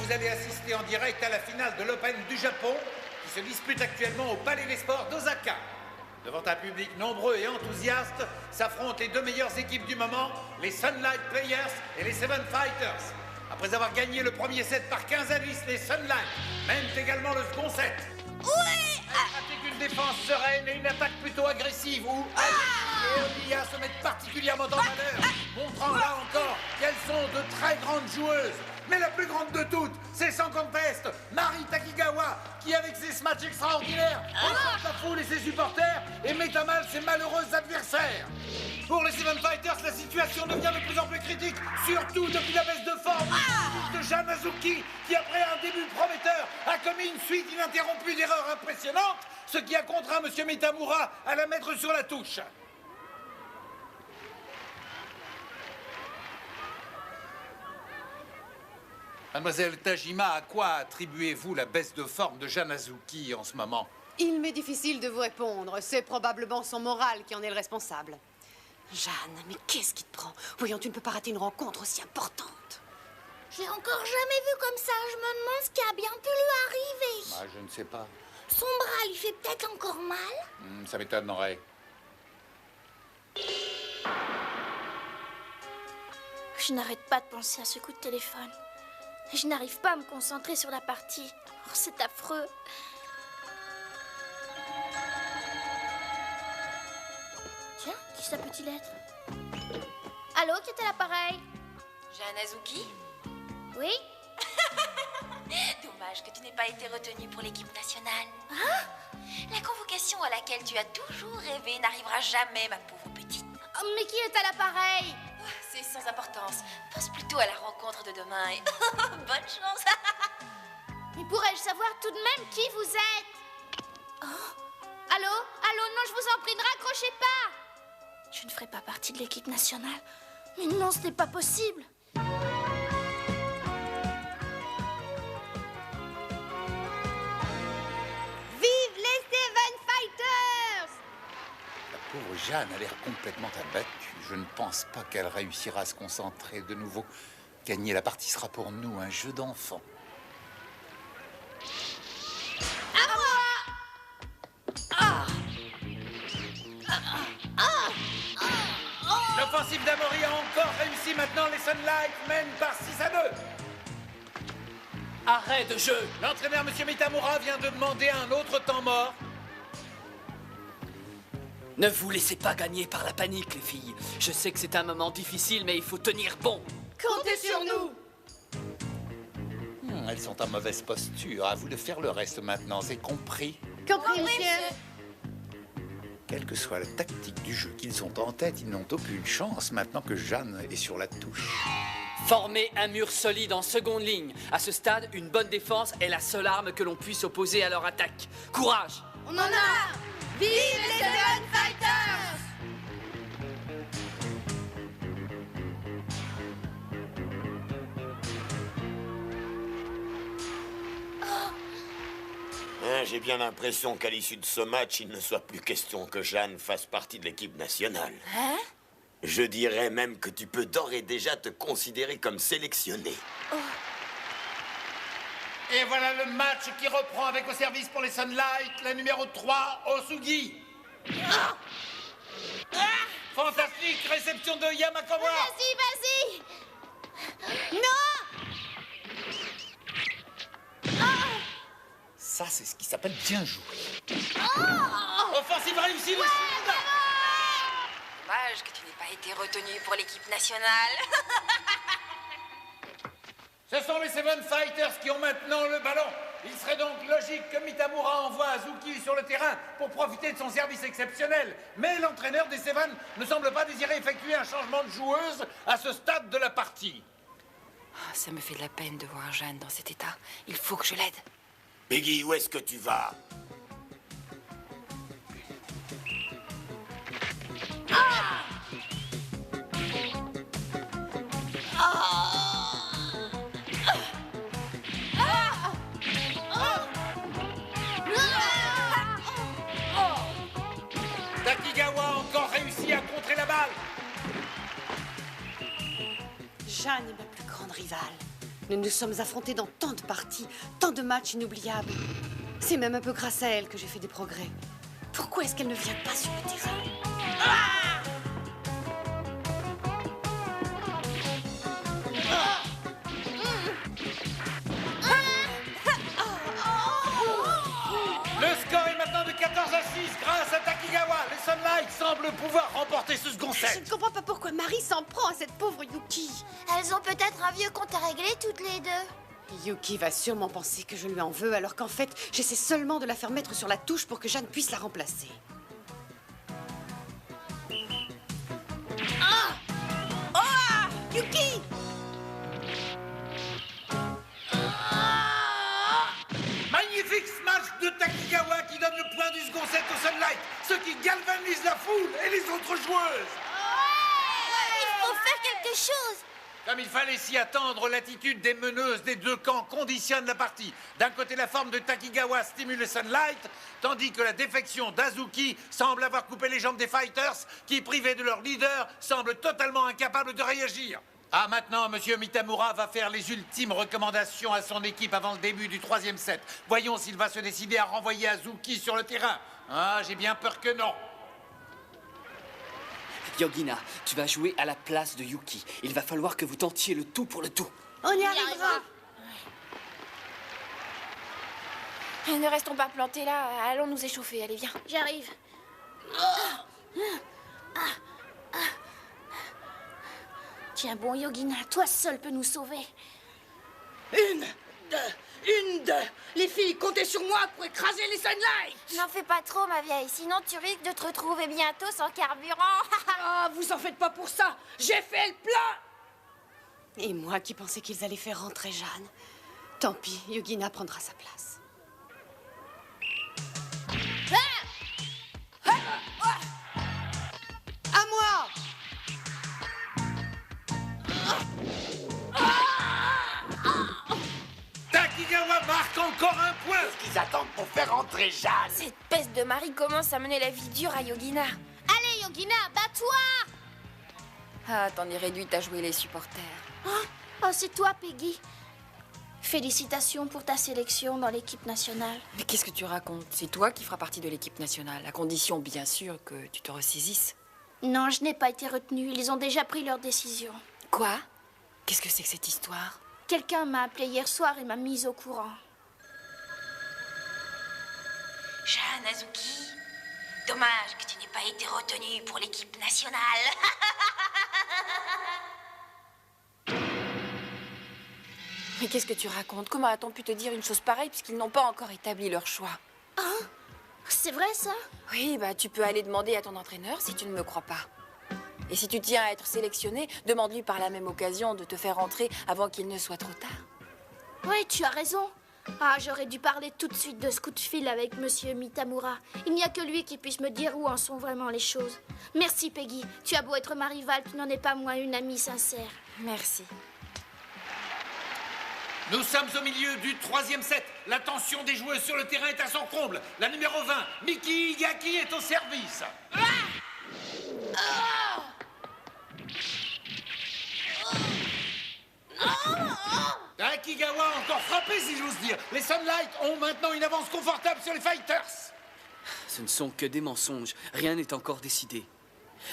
vous allez assister en direct à la finale de l'Open du Japon qui se dispute actuellement au Palais des Sports d'Osaka. Devant un public nombreux et enthousiaste, s'affrontent les deux meilleures équipes du moment, les Sunlight Players et les Seven Fighters. Après avoir gagné le premier set par 15 à 10, les Sunlight mènent également le second set. Ouais! Elles pratiquent une défense sereine et une attaque plutôt agressive où Ali et Olia se mettent particulièrement en valeur, montrant là encore qu'elles sont de très grandes joueuses. Mais la plus grande de toutes, c'est sans conteste Mari Takigawa, qui avec ses smatchs extraordinaires, écrase la foule et ses supporters et met à mal ses malheureux adversaires. Pour les Seven Fighters, la situation devient de plus en plus critique, surtout depuis la baisse de forme de Jeanne Azuki, qui après un début prometteur a commis une suite ininterrompue d'erreurs impressionnantes, ce qui a contraint M. Mitamura à la mettre sur la touche. Mademoiselle Tajima, à quoi attribuez-vous la baisse de forme de Jeanne Azuki en ce moment? Il m'est difficile de vous répondre. C'est probablement son moral qui en est le responsable. Jeanne, mais qu'est-ce qui te prend? Voyons, tu ne peux pas rater une rencontre aussi importante. J'ai encore jamais vu comme ça. Je me demande ce qui a bien pu lui arriver. Ah, je ne sais pas. Son bras lui fait peut-être encore mal. Ça m'étonnerait. Je n'arrête pas de penser à ce coup de téléphone. Je n'arrive pas à me concentrer sur la partie. Oh, c'est affreux. Tiens, qui ça peut-il être? Allô, qui est à l'appareil? Jeanne Azuki? Oui? Dommage que tu n'aies pas été retenue pour l'équipe nationale. Hein? La convocation à laquelle tu as toujours rêvé n'arrivera jamais, ma pauvre petite. Oh, mais qui est à l'appareil? Oh, c'est sans importance. Pense plutôt à la rencontre de demain et bonne chance. Mais pourrais-je savoir tout de même qui vous êtes? Oh. Allô? Allô? Non, je vous en prie, ne raccrochez pas. Je ne ferai pas partie de l'équipe nationale. Mais non, ce n'est pas possible. Vive les Seven Fighters! La pauvre Jeanne a l'air complètement abattue. Je ne pense pas qu'elle réussira à se concentrer de nouveau. Gagner la partie sera pour nous un jeu d'enfant. L'offensive d'Amori a encore réussi. Maintenant, les Sunlight mènent par 6 à 2. Arrêt de jeu! L'entraîneur, M. Mitamura, vient de demander un autre temps mort. Ne vous laissez pas gagner par la panique, les filles. Je sais que c'est un moment difficile, mais il faut tenir bon. Comptez sur nous! Elles sont en mauvaise posture. À vous de faire le reste maintenant, c'est compris? Compris, monsieur? Quelle que soit la tactique du jeu qu'ils ont en tête, ils n'ont aucune chance maintenant que Jeanne est sur la touche. Formez un mur solide en seconde ligne. À ce stade, une bonne défense est la seule arme que l'on puisse opposer à leur attaque. Courage! On en a! Vive les Seven Fighters! J'ai bien l'impression qu'à l'issue de ce match, il ne soit plus question que Jeanne fasse partie de l'équipe nationale. Hein? Je dirais même que tu peux d'ores et déjà te considérer comme sélectionné. Et voilà le match qui reprend avec au service pour les Sunlight, la numéro 3, Osugi. Fantastique réception de Yamakawa. Vas-y, vas-y! Non! Ça, c'est ce qui s'appelle bien jouer. Oh! Offensive réussie, les Sunlight. Dommage que tu n'aies pas été retenue pour l'équipe nationale. Ce sont les Seven Fighters qui ont maintenant le ballon. Il serait donc logique que Mitamura envoie Azuki sur le terrain pour profiter de son service exceptionnel. Mais l'entraîneur des Seven ne semble pas désirer effectuer un changement de joueuse à ce stade de la partie. Ah, ça me fait de la peine de voir Jeanne dans cet état. Il faut que je l'aide. Peggy, où est-ce que tu vas? Takigawa a encore réussi à contrer la balle. Jeanne est ma plus grande rivale. Nous nous sommes affrontés dans tant de parties, tant de matchs inoubliables. C'est même un peu grâce à elle que j'ai fait des progrès. Pourquoi est-ce qu'elle ne vient pas sur le terrain? Le score est maintenant de 14-6 grâce à Takigawa. Les Sunlight semblent pouvoir remporter ce second Je set. ne comprends pas pourquoi Marie s'en prend à cette pauvre Yuki. Elles ont peut-être un vieux compte à régler toutes les deux. Yuki va sûrement penser que je lui en veux, alors qu'en fait, j'essaie seulement de la faire mettre sur la touche pour que Jeanne puisse la remplacer. Yuki! Magnifique smash de Takigawa qui donne le point du second set au Sunlight, ce qui galvanise la foule et les autres joueuses. Il faut faire quelque chose. Comme il fallait s'y attendre, l'attitude des meneuses des deux camps conditionne la partie. D'un côté, la forme de Takigawa stimule le Sunlight, tandis que la défection d'Azuki semble avoir coupé les jambes des Fighters, qui, privés de leur leader, semblent totalement incapables de réagir. Ah, maintenant, Monsieur Mitamura va faire les ultimes recommandations à son équipe avant le début du troisième set. Voyons s'il va se décider à renvoyer Azuki sur le terrain. Ah, j'ai bien peur que non. Yogina, tu vas jouer à la place de Yuki. Il va falloir que vous tentiez le tout pour le tout. On y arrivera. Ne restons pas plantés là. Allons nous échauffer. Allez, viens. J'arrive. Tiens bon, Yogina, toi seul peux nous sauver. Une, deux. Les filles, comptez sur moi pour écraser les Sunlight. N'en fais pas trop, ma vieille, sinon tu risques de te retrouver bientôt sans carburant. Ah, vous en faites pas pour ça. J'ai fait le plein. Et moi qui pensais qu'ils allaient faire rentrer Jeanne. Tant pis, Yugina prendra sa place. À moi! Takigawa marque encore un point. Qu'est-ce qu'ils attendent pour faire entrer Jeanne? Cette peste de Marie commence à mener la vie dure à Yogina. Allez, Yogina, bats-toi. Ah, t'en es réduite à jouer les supporters. Oh, c'est toi, Peggy. Félicitations pour ta sélection dans l'équipe nationale. Mais qu'est-ce que tu racontes? C'est toi qui feras partie de l'équipe nationale, à condition, bien sûr, que tu te ressaisisses. Non, je n'ai pas été retenue. Ils ont déjà pris leur décision. Quoi? Qu'est-ce que c'est que cette histoire? Quelqu'un m'a appelé hier soir et m'a mise au courant. Jeanne Azuki, dommage que tu n'aies pas été retenue pour l'équipe nationale. Mais qu'est-ce que tu racontes? Comment a-t-on pu te dire une chose pareille puisqu'ils n'ont pas encore établi leur choix? C'est vrai, ça? Oui, bah tu peux aller demander à ton entraîneur si tu ne me crois pas. Et si tu tiens à être sélectionné, demande-lui par la même occasion de te faire entrer avant qu'il ne soit trop tard. Oui, tu as raison. Ah, j'aurais dû parler tout de suite de ce coup de fil avec Monsieur Mitamura. Il n'y a que lui qui puisse me dire où en sont vraiment les choses. Merci, Peggy. Tu as beau être ma rivale, tu n'en es pas moins une amie sincère. Merci. Nous sommes au milieu du troisième set. La tension des joueuses sur le terrain est à son comble. La numéro 20, Miki Igaki, est au service. Takigawa a encore frappé, si j'ose dire. Les Sunlight ont maintenant une avance confortable sur les Fighters. Ce ne sont que des mensonges. Rien n'est encore décidé.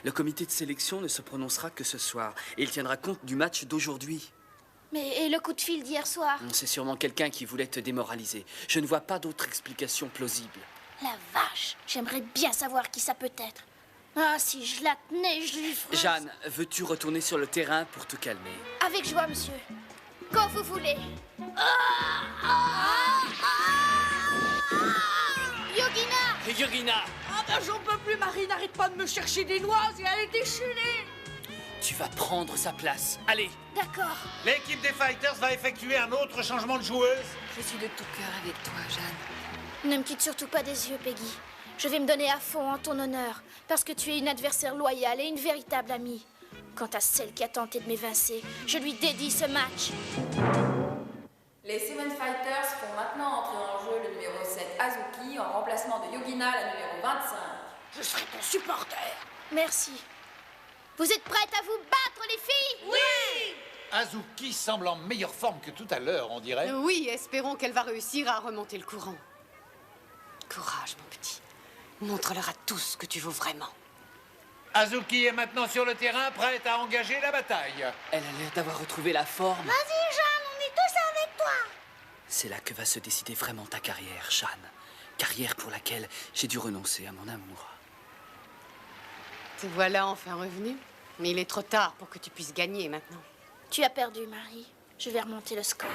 Le comité de sélection ne se prononcera que ce soir. Et il tiendra compte du match d'aujourd'hui. Mais et le coup de fil d'hier soir? C'est sûrement quelqu'un qui voulait te démoraliser. Je ne vois pas d'autre explication plausible. La vache, j'aimerais bien savoir qui ça peut être. Ah, si je la tenais, je lui ferais... Jeanne, veux-tu retourner sur le terrain pour te calmer? Avec joie, monsieur. Quand vous voulez. Yogina! Yogina, Ah ben j'en peux plus, Marie, n'arrête pas de me chercher des noises et à les déchaîner. tu vas prendre sa place. Allez, D'accord. L'équipe des Fighters va effectuer un autre changement de joueuse. Je suis de tout cœur avec toi, Jeanne. Ne me quitte surtout pas des yeux, Peggy. Je vais me donner à fond en ton honneur, parce que tu es une adversaire loyale et une véritable amie. Quant à celle qui a tenté de m'évincer, je lui dédie ce match. Les Seven Fighters font maintenant entrer en jeu le numéro 7 Azuki en remplacement de Yogina, la numéro 25. Je serai ton supporter. Merci. Vous êtes prêtes à vous battre, les filles? Oui. Azuki semble en meilleure forme que tout à l'heure, on dirait. Oui, espérons qu'elle va réussir à remonter le courant. Courage, mon petit. Montre-leur à tous ce que tu vaux vraiment. Azuki est maintenant sur le terrain, prête à engager la bataille. Elle a l'air d'avoir retrouvé la forme. Vas-y, Jeanne, on est tous avec toi. C'est là que va se décider vraiment ta carrière, Jeanne. Carrière pour laquelle j'ai dû renoncer à mon amour. Te voilà enfin revenu. Mais il est trop tard pour que tu puisses gagner maintenant. Tu as perdu, Marie. Je vais remonter le score.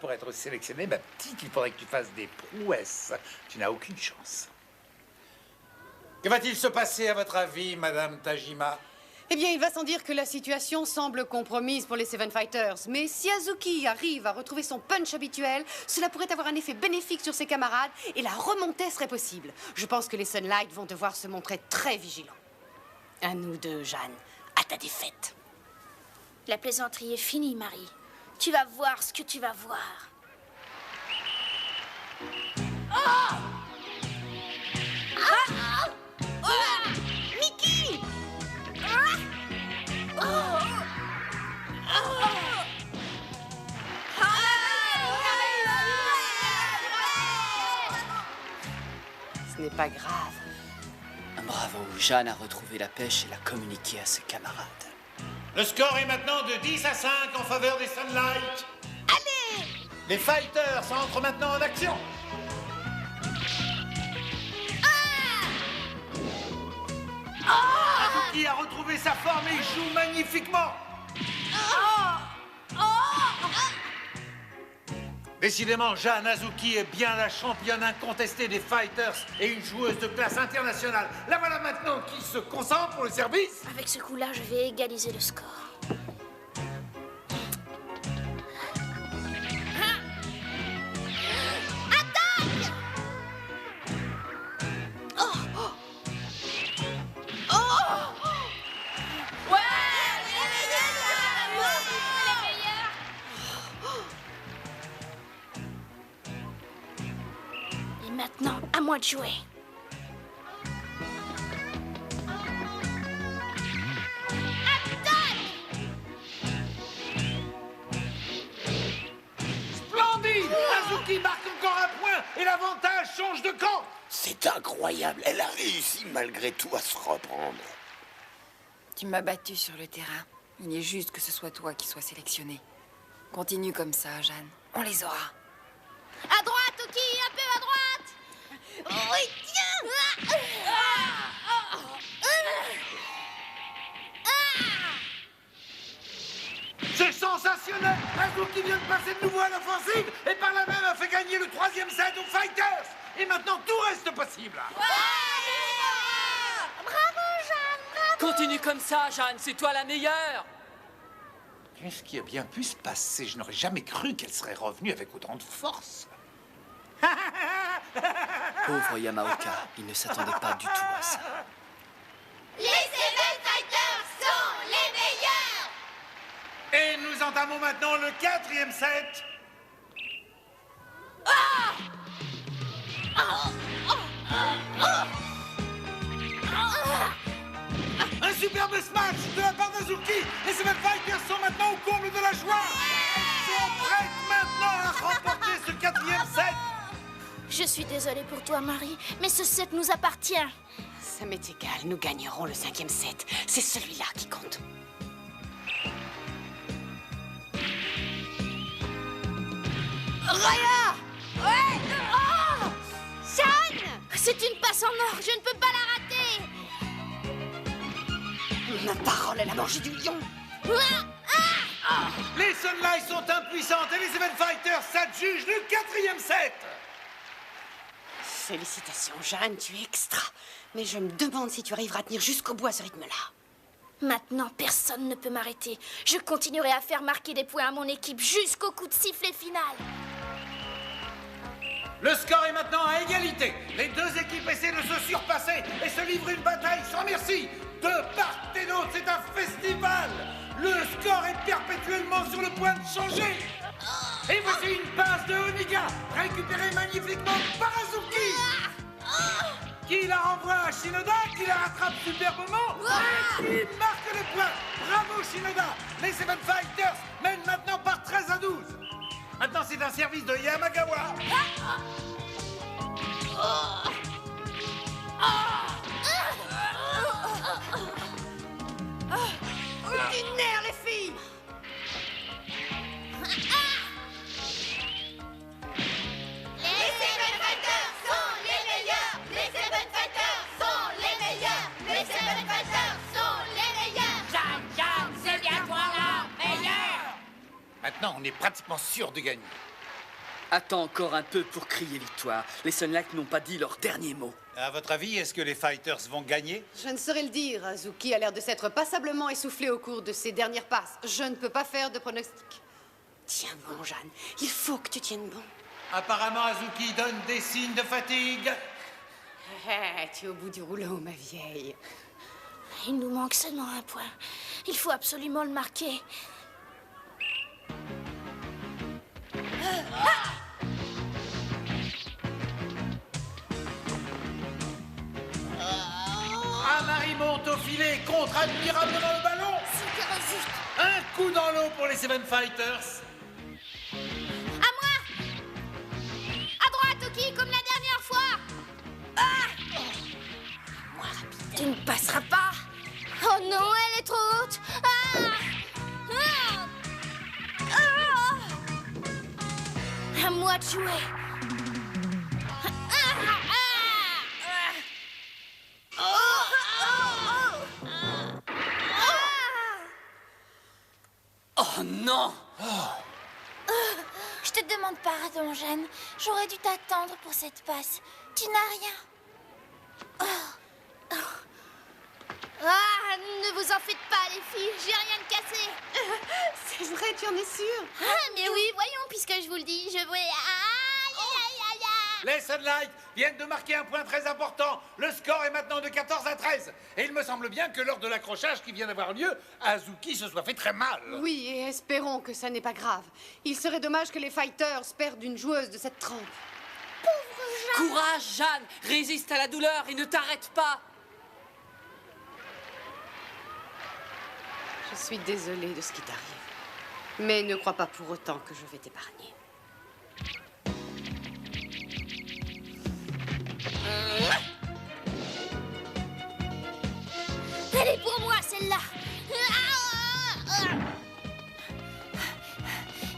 Pour être sélectionné, ma petite, il faudrait que tu fasses des prouesses. Tu n'as aucune chance. Que va-t-il se passer, à votre avis, Madame Tajima? Eh bien, il va sans dire que la situation semble compromise pour les Seven Fighters. Mais si Azuki arrive à retrouver son punch habituel, cela pourrait avoir un effet bénéfique sur ses camarades et la remontée serait possible. Je pense que les Sunlight vont devoir se montrer très vigilants. À nous deux, Jeanne. À ta défaite. La plaisanterie est finie, Marie. Tu vas voir ce que tu vas voir. Mickey! Ce n'est pas grave. Bravo, Jeanne a retrouvé la pêche et l'a communiqué à ses camarades. Le score est maintenant de 10 à 5 en faveur des Sunlight. Allez! Les Fighters entrent maintenant en action. Azuki a retrouvé sa forme et joue magnifiquement. Décidément, Jeanne Azuki est bien la championne incontestée des Fighters et une joueuse de classe internationale. La voilà maintenant qui se concentre pour le service. Avec ce coup-là, je vais égaliser le score. Et maintenant, à moi de jouer. Splendide! Azuki marque encore un point et l'avantage change de camp. C'est incroyable. Elle a réussi malgré tout à se reprendre. Tu m'as battu sur le terrain. Il est juste que ce soit toi qui sois sélectionné. Continue comme ça, Jeanne. On les aura. À droite, Toki, un peu à droite. Oui, tiens! C'est sensationnel! Azuki vient de passer de nouveau à l'offensive et par là même a fait gagner le 3e set aux Fighters! Et maintenant tout reste possible! Bravo, Jeanne, bravo. Continue comme ça, Jeanne, c'est toi la meilleure. Qu'est-ce qui a bien pu se passer? Je n'aurais jamais cru qu'elle serait revenue avec autant de force. Pauvre Yamaoka, il ne s'attendait pas du tout à ça. Les Seven Fighters sont les meilleurs. Et nous entamons maintenant le 4e set. Un superbe smash de la part d'Azuki. Les Seven Fighters sont maintenant au comble de la joie. Elles sont prêtes maintenant à remporter ce 4e set. Je suis désolée pour toi, Marie, mais ce set nous appartient. Ça m'est égal, nous gagnerons le 5e set. C'est celui-là qui compte. Raya! Ouais! Oh! Jeanne! C'est une passe en or, je ne peux pas la rater! Ma parole, elle a mangé du lion. Les Sunlight sont impuissantes et les Seven Fighters s'adjugent le 4e set. Félicitations, Jeanne, tu es extra. Mais je me demande si tu arriveras à tenir jusqu'au bout à ce rythme-là. Maintenant, personne ne peut m'arrêter. Je continuerai à faire marquer des points à mon équipe jusqu'au coup de sifflet final. Le score est maintenant à égalité. Les deux équipes essaient de se surpasser et se livrent une bataille sans merci. De part et d'autre, c'est un festival. Le score est perpétuellement sur le point de changer. Et voici une passe de Oniga, récupérée magnifiquement par Azuki. qui la renvoie à Shinoda, qui la rattrape superbement et qui marque les points. Bravo Shinoda. Les Seven Fighters mènent maintenant par 13-12. Maintenant, c'est un service de Yamagawa. Du nerf, les filles! Les Seven Fighters sont les meilleurs. Les Seven Fighters sont les meilleurs. Les Seven Fighters sont les meilleurs. Jeanne, c'est bien toi là, meilleur. Maintenant, on est pratiquement sûr de gagner. Attends encore un peu pour crier victoire. Les Sunlight n'ont pas dit leur dernier mot. À votre avis, est-ce que les Fighters vont gagner? Je ne saurais le dire. Azuki a l'air de s'être passablement essoufflé au cours de ses dernières passes. Je ne peux pas faire de pronostic. Tiens bon, Jeanne. Il faut que tu tiennes bon. Apparemment, Azuki donne des signes de fatigue. Tu es au bout du rouleau, ma vieille. Il nous manque seulement un point. Il faut absolument le marquer. Amari monte au filet, contre admirablement le ballon. C'était injuste. Un coup dans l'eau pour les Seven Fighters. À moi. À droite, Toki, comme la dernière fois. Tu ne passeras pas. Oh non, elle est trop haute. À moi de jouer. Oh non! Je te demande pardon, Jeanne. J'aurais dû t'attendre pour cette passe. Tu n'as rien. Ne vous en faites pas, les filles. J'ai rien de cassé. C'est vrai, tu en es sûre? Mais oui, voyons, puisque je vous le dis, je vais... Aïe, aïe, aïe, aïe. Les Sunlight viennent de marquer un point très important. Le score est maintenant de 14-13. Et il me semble bien que lors de l'accrochage qui vient d'avoir lieu, Azuki se soit fait très mal. Oui, et espérons que ça n'est pas grave. Il serait dommage que les Fighters perdent une joueuse de cette trempe. Courage, Jeanne! Résiste à la douleur et ne t'arrête pas! Je suis désolée de ce qui t'arrive. Mais ne crois pas pour autant que je vais t'épargner. Elle est pour moi, celle-là.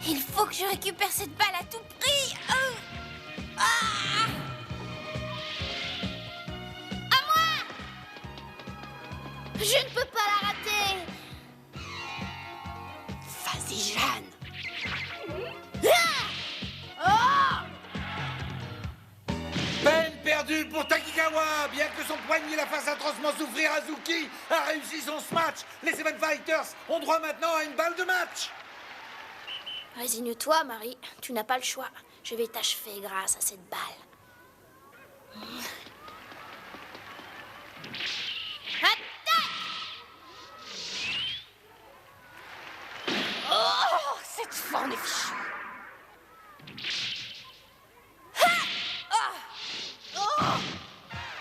Il faut que je récupère cette balle à tout prix. À moi. Je ne peux pas la rater. Vas-y, Jeanne. Peine perdue pour Takigawa. Bien que son poignet la fasse atrocement souffrir, Azuki a réussi son smash. Les Seven Fighters ont droit maintenant à une balle de match. Résigne-toi, Marie. Tu n'as pas le choix. Je vais t'achever grâce à cette balle. Attaque! Oh, cette fois, on est fichu.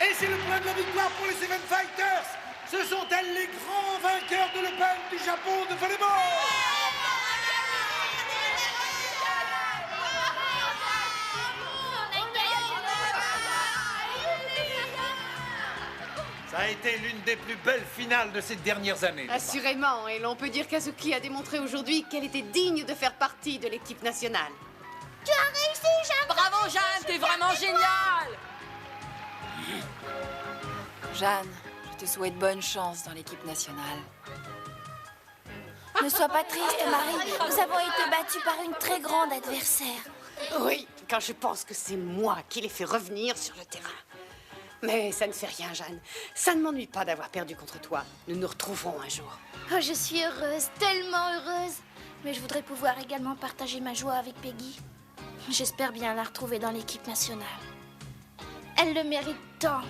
Et c'est le point de la victoire pour les Seven Fighters. Ce sont elles les grands vainqueurs de l'Open du Japon de volleyball. Ça a été l'une des plus belles finales de ces dernières années. Assurément, et l'on peut dire qu'Azuki a démontré aujourd'hui qu'elle était digne de faire partie de l'équipe nationale. Tu as réussi, Jeanne! Bravo, Jeanne, t'es vraiment géniale! Jeanne, je te souhaite bonne chance dans l'équipe nationale. Ne sois pas triste, Marie. Nous avons été battus par une très grande adversaire. Oui, quand je pense que c'est moi qui les fait revenir sur le terrain. Mais ça ne fait rien, Jeanne. Ça ne m'ennuie pas d'avoir perdu contre toi. Nous nous retrouverons un jour. Oh, je suis heureuse, tellement heureuse. Mais je voudrais pouvoir également partager ma joie avec Peggy. J'espère bien la retrouver dans l'équipe nationale. Elle le mérite tant.